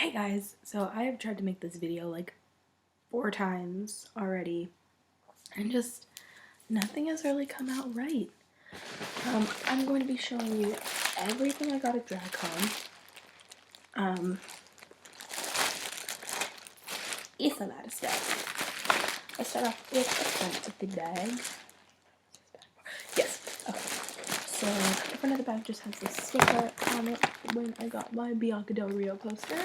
Hey guys, so I have tried to make this video like 4 times already and just nothing has really come out right. I'm going to be showing you everything I got at Dragcon. It's a lot of stuff. I start off with the front of the bag. Yes, okay. So the front of the bag just has this sticker on it when I got my Bianca Del Rio poster,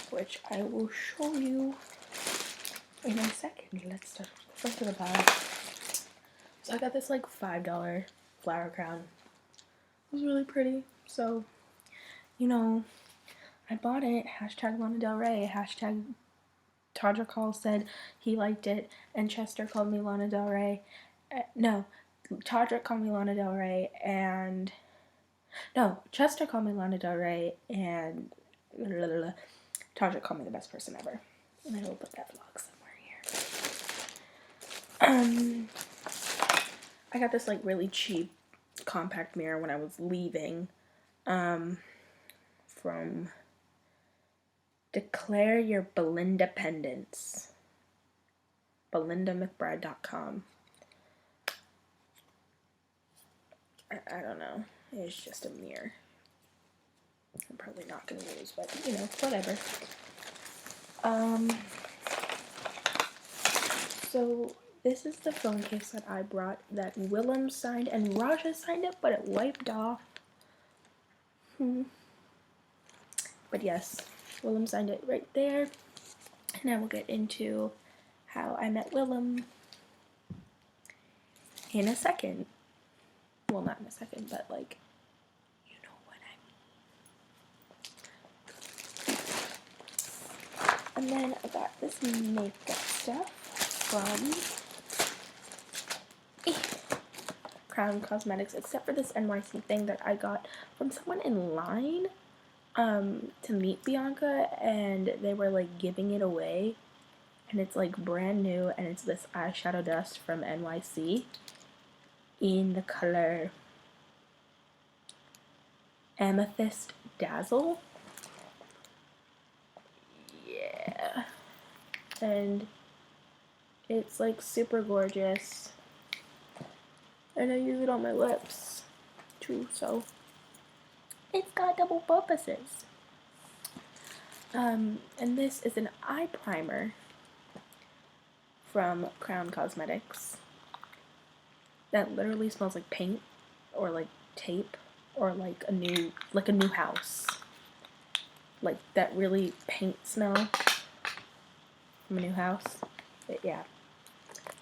which I will show you in a second. Let's start with the front of the bag. So I got this like $5 flower crown. It was really pretty. So, I bought it. Hashtag Lana Del Rey. Hashtag Todrick Hall said he liked it. And Chester called me Lana Del Rey. No, Todrick called me Lana Del Rey. And no, Chester called me Lana Del Rey. And Todrick called me the best person ever. And I will put that vlog somewhere here. I got this like really cheap compact mirror when I was leaving from Declare Your Belindependence, belindamcbride.com. I don't know, it's just a mirror. I'm probably not gonna use, but whatever. So this is the phone case that I brought that Willem signed and Raja signed it, but it wiped off. But yes, Willem signed it right there. And I will get into how I met Willem in a second. Well, not in a second, but like, you know what I mean. And then I got this makeup stuff from Crown Cosmetics, except for this NYC thing that I got from someone in line to meet Bianca, and they were like giving it away, and it's like brand new, and it's this eyeshadow dust from NYC in the color Amethyst Dazzle. Yeah, and it's like super gorgeous, and I use it on my lips too, so it's got double purposes. And this is an eye primer from Crown Cosmetics that literally smells like paint or like tape or like a new house. Like that really paint smell from a new house. But yeah.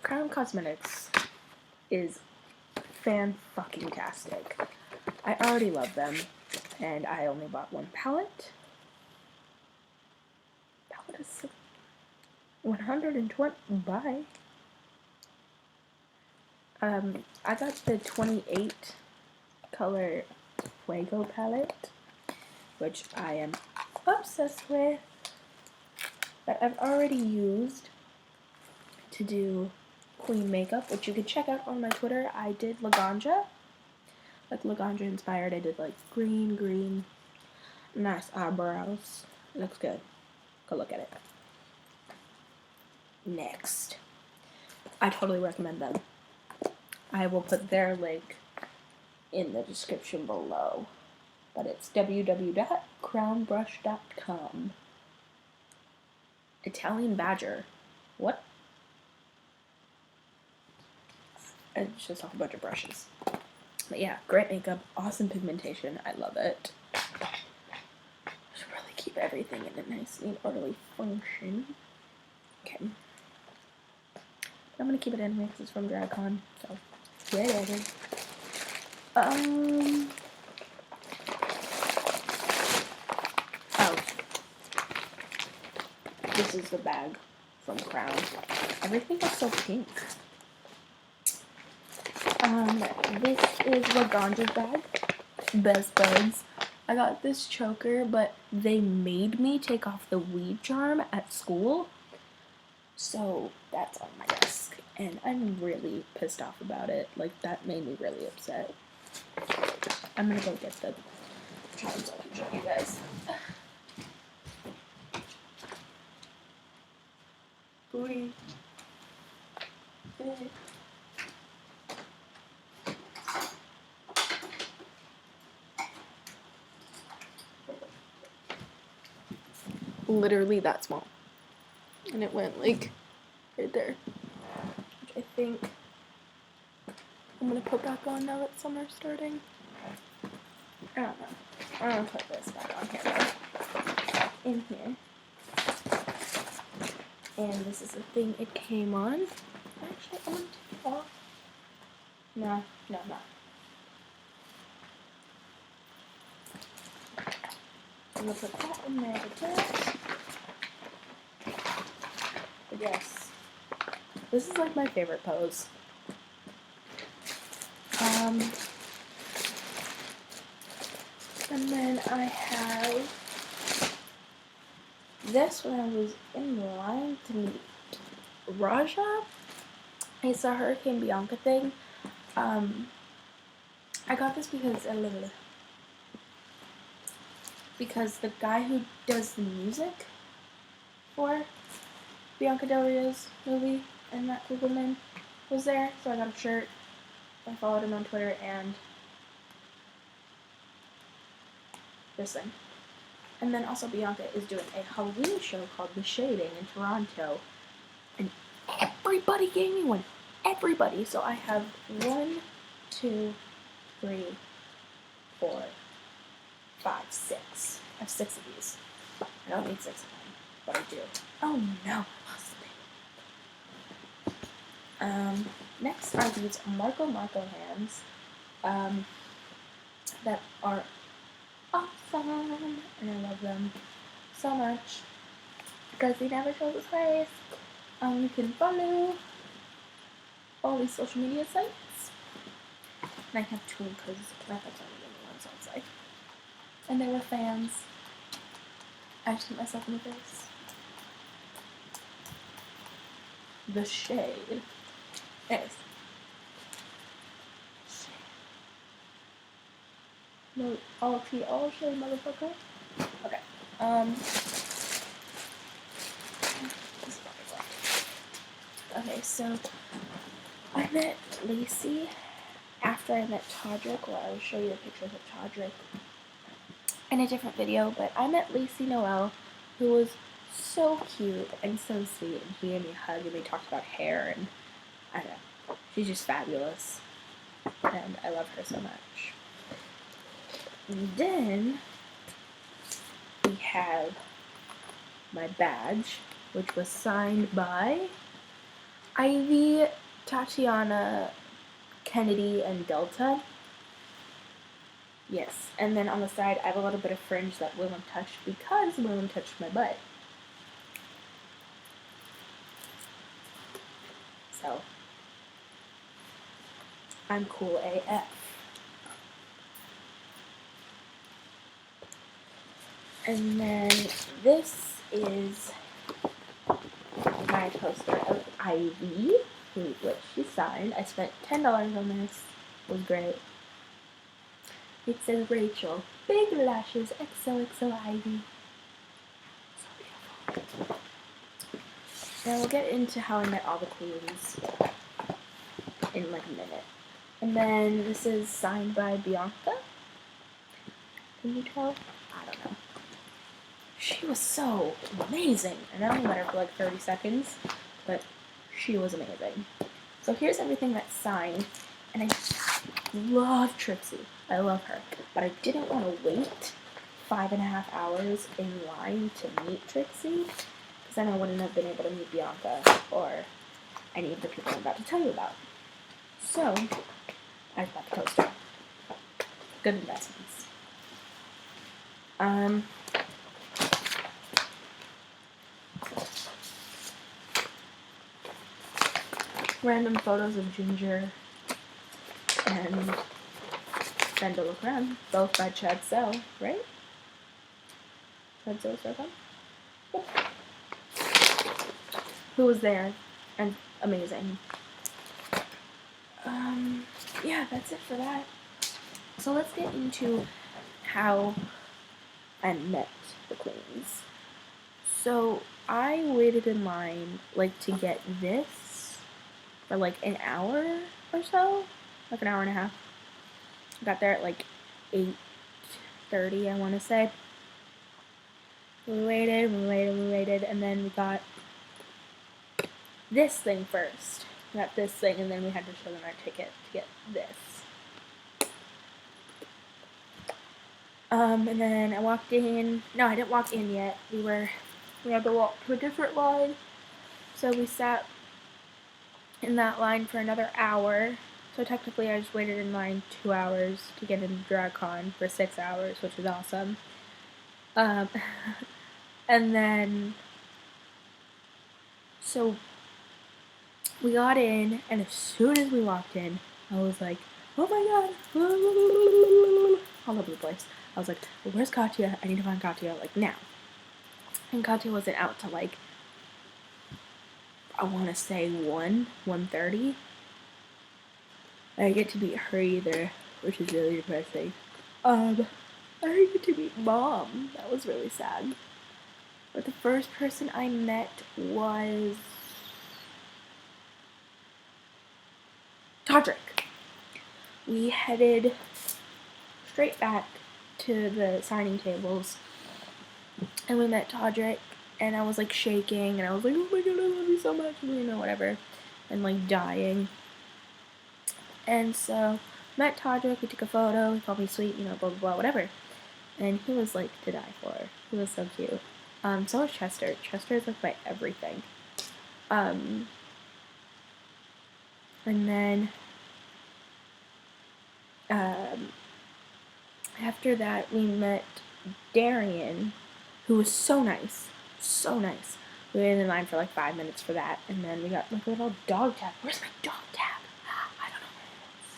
Crown Cosmetics is fan-fucking-tastic. I already love them, and I only bought one palette. Palette is 120. Bye. I got the 28 color Fuego palette, which I am obsessed with, that I've already used to do queen makeup, which you can check out on my Twitter. I did Laganja, like Laganja inspired. I did like green, nice eyebrows. Looks good. Go look at it. Next, I totally recommend them. I will put their link in the description below, but it's www.crownbrush.com. Italian Badger. What? It's just a whole bunch of brushes. But yeah, great makeup, awesome pigmentation. I love it. Should really keep everything in a nice, neat, orderly function. Okay. I'm gonna keep it anyway because it's from Dragcon, so whatever. Oh. This is the bag from Crown. Everything is so pink. This is Laganja's bag. Best buds. I got this choker, but they made me take off the weed charm at school. So that's on my desk. And I'm really pissed off about it. Like, that made me really upset. I'm gonna go get the charms so I can show you guys. Booty. Literally that small. And it went like right there. Which I think I'm gonna put back on now that summer's starting. I don't know. I'm gonna put this back on here though. In here. And this is the thing it came on. Actually, I'm gonna take it off. No. I'm gonna put that in there to test. But yes, this is like my favorite pose. And then I have this when I was in line to meet Raja. It's a Hurricane Bianca thing. I got this because the guy who does the music for Bianca Del Rio's movie and that Google name was there, so I got a shirt. I followed him on Twitter and this thing. And then also Bianca is doing a Halloween show called The Shading in Toronto, and everybody gave me one. Everybody. So I have 1, 2, 3, 4, 5, 6. I have 6 of these. I don't need 6 of them, but I do. Oh no, I lost the thing. Next are these Marco hands that are awesome, and I love them so much because he never shows his face. You can follow all these social media sites, and I have 2 because my friends only gave me 1, so it's like, and they were fans. I just hit myself in the face. The shade. Anyways. No, all tea, all shade, motherfucker. Okay. Okay, so I met Lacey after I met Todrick. Well, I will show you the pictures of Todrick in a different video, but I met Lacey Noel, who was so cute and so sweet, and he gave me a hug and we talked about hair, and I don't know, she's just fabulous, and I love her so much. And then we have my badge, which was signed by Ivy, Tatiana, Kennedy, and Delta. Yes, and then on the side I have a little bit of fringe that Willem touched because Willem touched my butt. So, I'm cool AF. And then this is my poster of Ivy, which she signed. I spent $10 on this. It was great. It says Rachel, big lashes, XOXO Ivy. So beautiful. Now we'll get into how I met all the queens in like a minute. And then this is signed by Bianca. Can you tell? I don't know. She was so amazing. And I only met her for like 30 seconds, but she was amazing. So here's everything that's signed. And I love Trixie. I love her. But I didn't want to wait 5.5 hours in line to meet Trixie, because then I wouldn't have been able to meet Bianca or any of the people I'm about to tell you about. So, I bought the poster. Good investments. Random photos of Ginger and Fend de la Creme, both by Chad Sell, right? Chad Sell.com? Yep. Who was there and amazing. Yeah, that's it for that. So let's get into how I met the queens. So I waited in line, like, to get this for, like, an hour or so. Like, an hour and a half. Got there at, like, 8:30, I want to say. We waited, and then we got this thing first. We got this thing, and then we had to show them our ticket to get this. And then I walked in. No, I didn't walk in yet. We had to walk to a different line. So we sat in that line for another hour. So technically I just waited in line 2 hours to get into Dragcon for 6 hours, which is awesome. And then, so we got in, and as soon as we walked in, I was like, oh my god, all over the place. I was like, where's Katya? I need to find Katya, like, now. And Katya wasn't out till, like, I want to say 1:30. I didn't get to meet her either, which is really depressing. I didn't get to meet Mom. That was really sad. But the first person I met was Todrick. We headed straight back to the signing tables, and we met Todrick, and I was like shaking, and I was like, oh my god, I love you so much, you know, whatever, and like dying. And so, met Todrick, we took a photo, he called me sweet, you know, blah blah blah, whatever. And he was like to die for. He was so cute. So was Chester. Chester is like my everything. And then after that we met Darian, who was so nice. So nice. We waited in line for like 5 minutes for that, and then we got like a little dog tag. Where's my dog tag? I don't know where it is.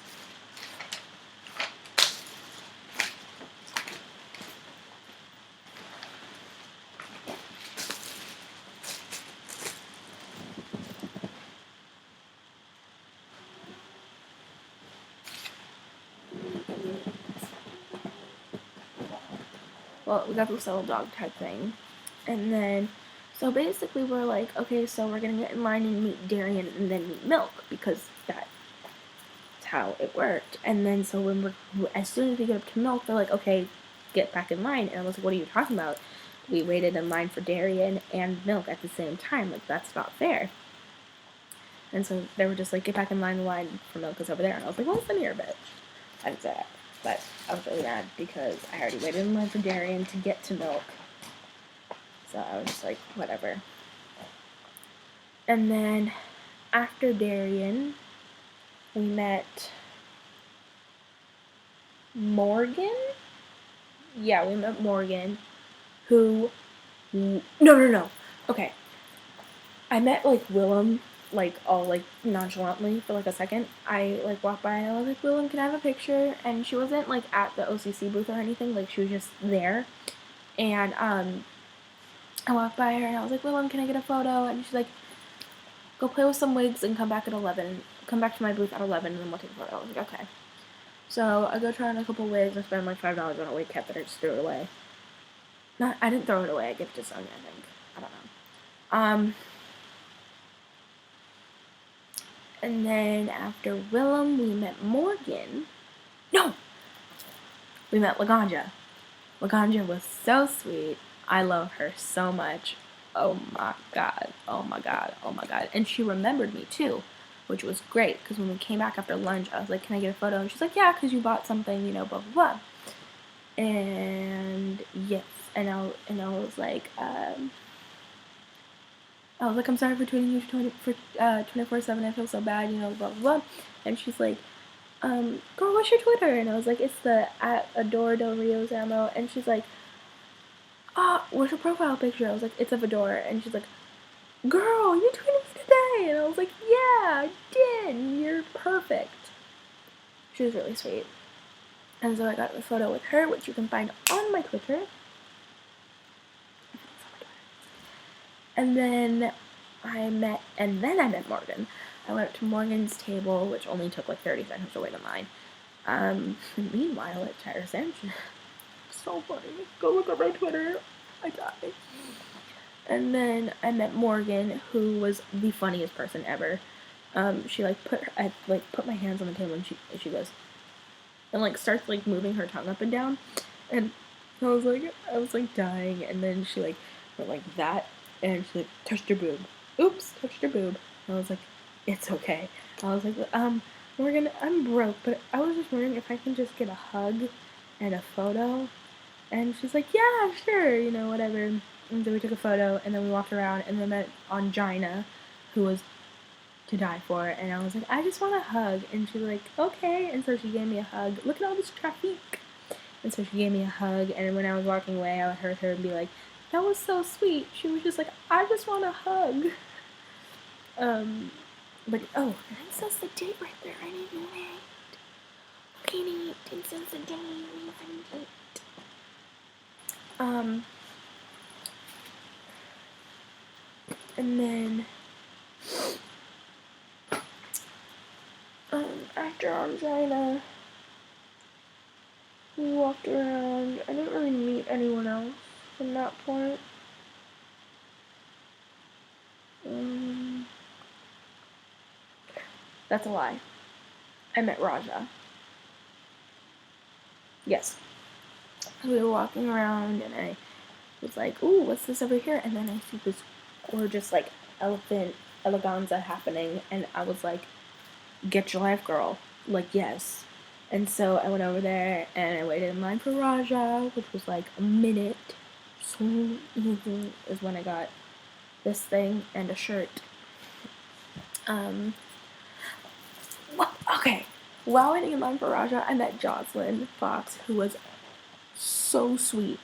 Well, we got this little dog tag thing, and then, so basically we're like, okay, so we're gonna get in line and meet Darian and then meet Milk, because that's how it worked. And then so when as soon as we get up to Milk, they're like, okay, get back in line. And I was like, what are you talking about? We waited in line for Darian and Milk at the same time. Like, that's not fair. And so they were just like, get back in line, the line for Milk is over there. And I was like, well, listen here, bitch. I didn't say that. But I was really mad because I already waited in line for Darian to get to Milk. So I was just like, whatever. And then after Darian, we met Morgan? Yeah, we met Morgan, who, no. Okay. I met, like, Willem, like, all, like, nonchalantly for, like, a second. I, like, walked by and I was like, Willem, can I have a picture? And she wasn't, like, at the OCC booth or anything. Like, she was just there. And, I walked by her and I was like, Willem, can I get a photo? And she's like, go play with some wigs and come back at 11. Come back to my booth at 11 and then we'll take a photo. I was like, okay. So I go try on a couple wigs. I spent like $5 on a wig cap that I just threw it away. I didn't throw it away. I gifted it to Sonia, I think. I don't know. And then after Willem, we met Morgan. No! We met Laganja. Laganja was so sweet. I love her so much. Oh my god. Oh my god. Oh my god. And she remembered me too, which was great, because when we came back after lunch, I was like, can I get a photo? And she's like, yeah, because you bought something, you know, blah, blah, blah. And yes, and I was like, I'm sorry for tweeting you for 24/7, I feel so bad, you know, blah, blah, blah. And she's like, girl, what's your Twitter? And I was like, it's the @AdoreDelRiosAmo. And she's like, what's your profile picture? I was like, it's a fedora. And she's like, girl, you tweeted me today. And I was like, yeah, I did. You're perfect. She was really sweet. And so I got a photo with her, which you can find on my Twitter. And then I met Morgan. I went to Morgan's table, which only took like 30 seconds to wait in line. Meanwhile, at Tire Ascension, so funny. Go look at my Twitter. I died. And then I met Morgan, who was the funniest person ever. She like I put my hands on the table and she goes and like starts like moving her tongue up and down, and I was like dying. And then she like went like that, and she like touched her boob. Oops, touched her boob. And I was like, it's okay. I was like, Morgan, I'm broke, but I was just wondering if I can just get a hug and a photo. And she's like, yeah, sure, you know, whatever. And so we took a photo, and then we walked around, and then met Angina, who was to die for, and I was like, I just want a hug. And she's like, okay. And so she gave me a hug. Look at all this traffic. And so she gave me a hug, and when I was walking away, I heard her be like, that was so sweet. She was just like, I just want a hug. But, oh, that says the date right there. I didn't know that. Okay, it says the date. And then, after Angina, we walked around. I didn't really meet anyone else from that point. That's a lie. I met Raja. Yes. We were walking around, and I was like, ooh, what's this over here? And then I see this gorgeous, like, elephant eleganza happening, and I was like, get your life, girl. Like, yes. And so I went over there, and I waited in line for Raja, which was like a minute. So easy is when I got this thing and a shirt. Okay. While waiting in line for Raja, I met Jocelyn Fox, who was so sweet.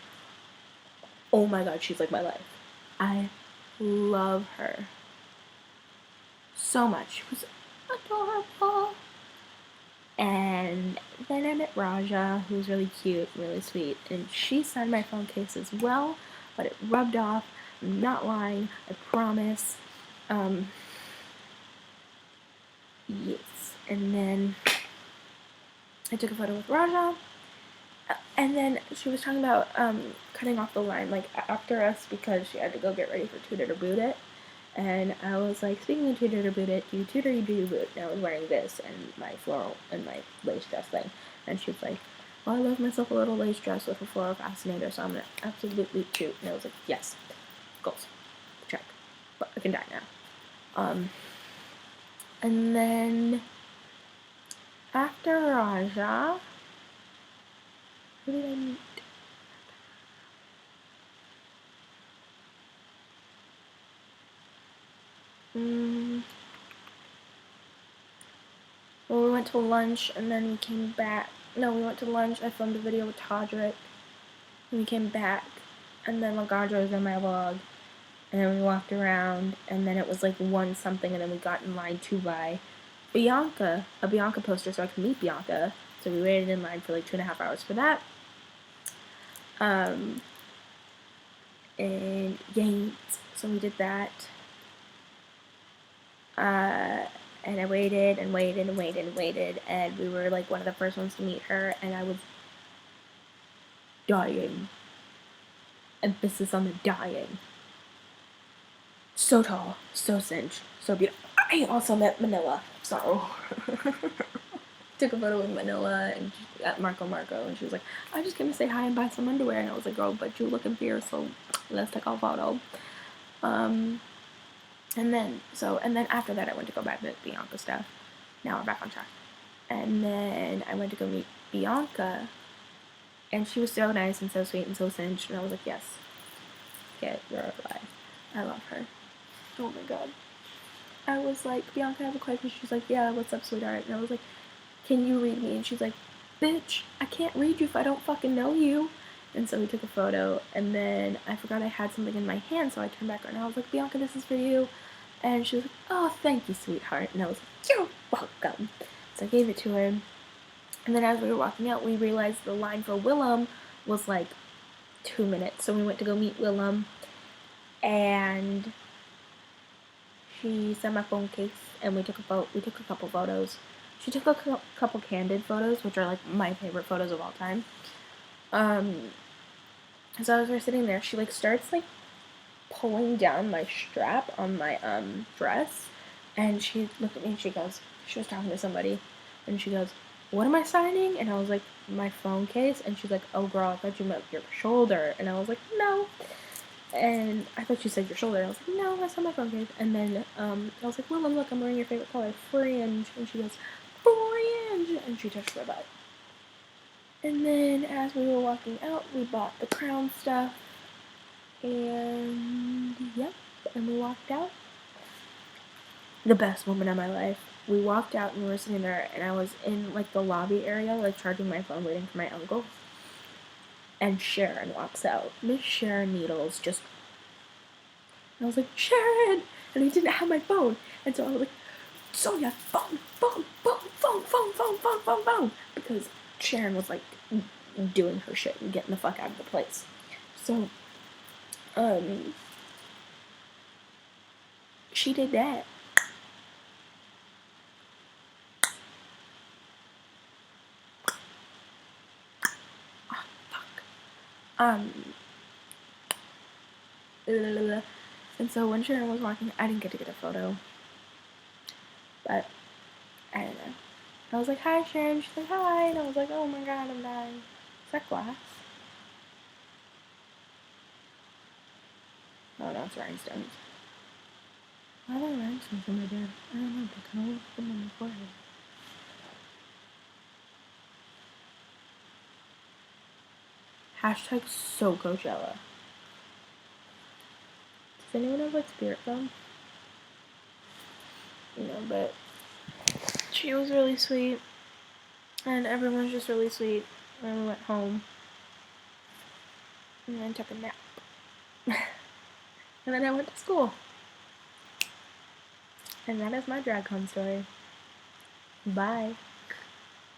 Oh my god, she's like my life. I love her so much. She was adorable. And then I met Raja, who was really cute, really sweet, and she signed my phone case as well, but it rubbed off. I'm not lying, I promise. Yes. And then I took a photo with Raja, and then she was talking about cutting off the line, like, after us, because she had to go get ready for Tutor to Boot It. And I was like, speaking of Tutor to Boot It, do you tutor, you do you boot? And I was wearing this and my floral and my lace dress thing. And she was like, well, I love myself a little lace dress with a floral fascinator, so I'm going to absolutely toot. And I was like, yes, goals, check. But I can die now. And then after Raja, who did I meet? Well, we went to lunch, and then we came back. No, we went to lunch. I filmed a video with Todrick. And we came back, and then Lagandra was in my vlog. And then we walked around, and then it was like 1 something, and then we got in line to buy a Bianca poster, so I could meet Bianca. So we waited in line for like 2.5 hours for that. And yay, so we did that. And I waited and waited and waited and waited, and we were like one of the first ones to meet her, and I was dying. Emphasis on the dying. So tall, so cinched, so beautiful. I also met Manila, so took a photo with Manila and at Marco, and she was like, I just came to say hi and buy some underwear, and I was like, girl, but you looking fierce, so let's take a photo. And then after that, I went to go back to Bianca stuff. Now we're back on track. And then I went to go meet Bianca, and she was so nice and so sweet and so cinched, and I was like, yes, get your life. I love her. Oh my god. I was like, Bianca, I have a question. She's like, yeah, what's up, sweetheart? And I was like, can you read me? And she's like, bitch, I can't read you if I don't fucking know you. And so we took a photo, and then I forgot I had something in my hand, so I turned back around, and I was like, Bianca, this is for you. And she was like, oh, thank you, sweetheart. And I was like, you're welcome. So I gave it to her. And then as we were walking out, we realized the line for Willem was like 2 minutes. So we went to go meet Willem, and she sent my phone case, and we took a couple photos. She took a couple candid photos, which are like my favorite photos of all time. So as we're sitting there, she like starts like pulling down my strap on my dress, and she looked at me and she goes, she was talking to somebody, and she goes, "What am I signing?" And I was like, "My phone case." And she's like, "Oh girl, I thought you meant your shoulder." And I was like, "No." And I thought you said your shoulder. And I was like, "No, that's not my phone case." And then I was like, "Well, look, I'm wearing your favorite color, fringe." And she goes, "Fringe," and she touched my butt. And then as we were walking out, we bought the crown stuff, and yep, and we walked out. The best moment of my life. We walked out and we were sitting there, and I was in like the lobby area, like charging my phone, waiting for my uncle. And Sharon walks out. Miss Sharon Needles just. And I was like, "Sharon!" And he didn't have my phone. And so I was like, "Sonia, phone, phone, phone, phone, phone, phone, phone, phone, phone." Because Sharon was like doing her shit and getting the fuck out of the place. So, she did that. Oh, fuck. And so when Sharon was walking, I didn't get to get a photo. But, I don't know. I was like, "Hi, Sharon." She's like, "Hi." And I was like, "Oh my god, I'm dying." Is that glass? Oh no, it's rhinestones. Why are there rhinestones on my bed? I don't know, but can I put them on my forehead? Hashtag so Coachella. Does anyone have like spirit gum? No, but she was really sweet, and everyone was just really sweet. And we went home, and then took a nap, and then I went to school. And that is my Dragcon story. Bye.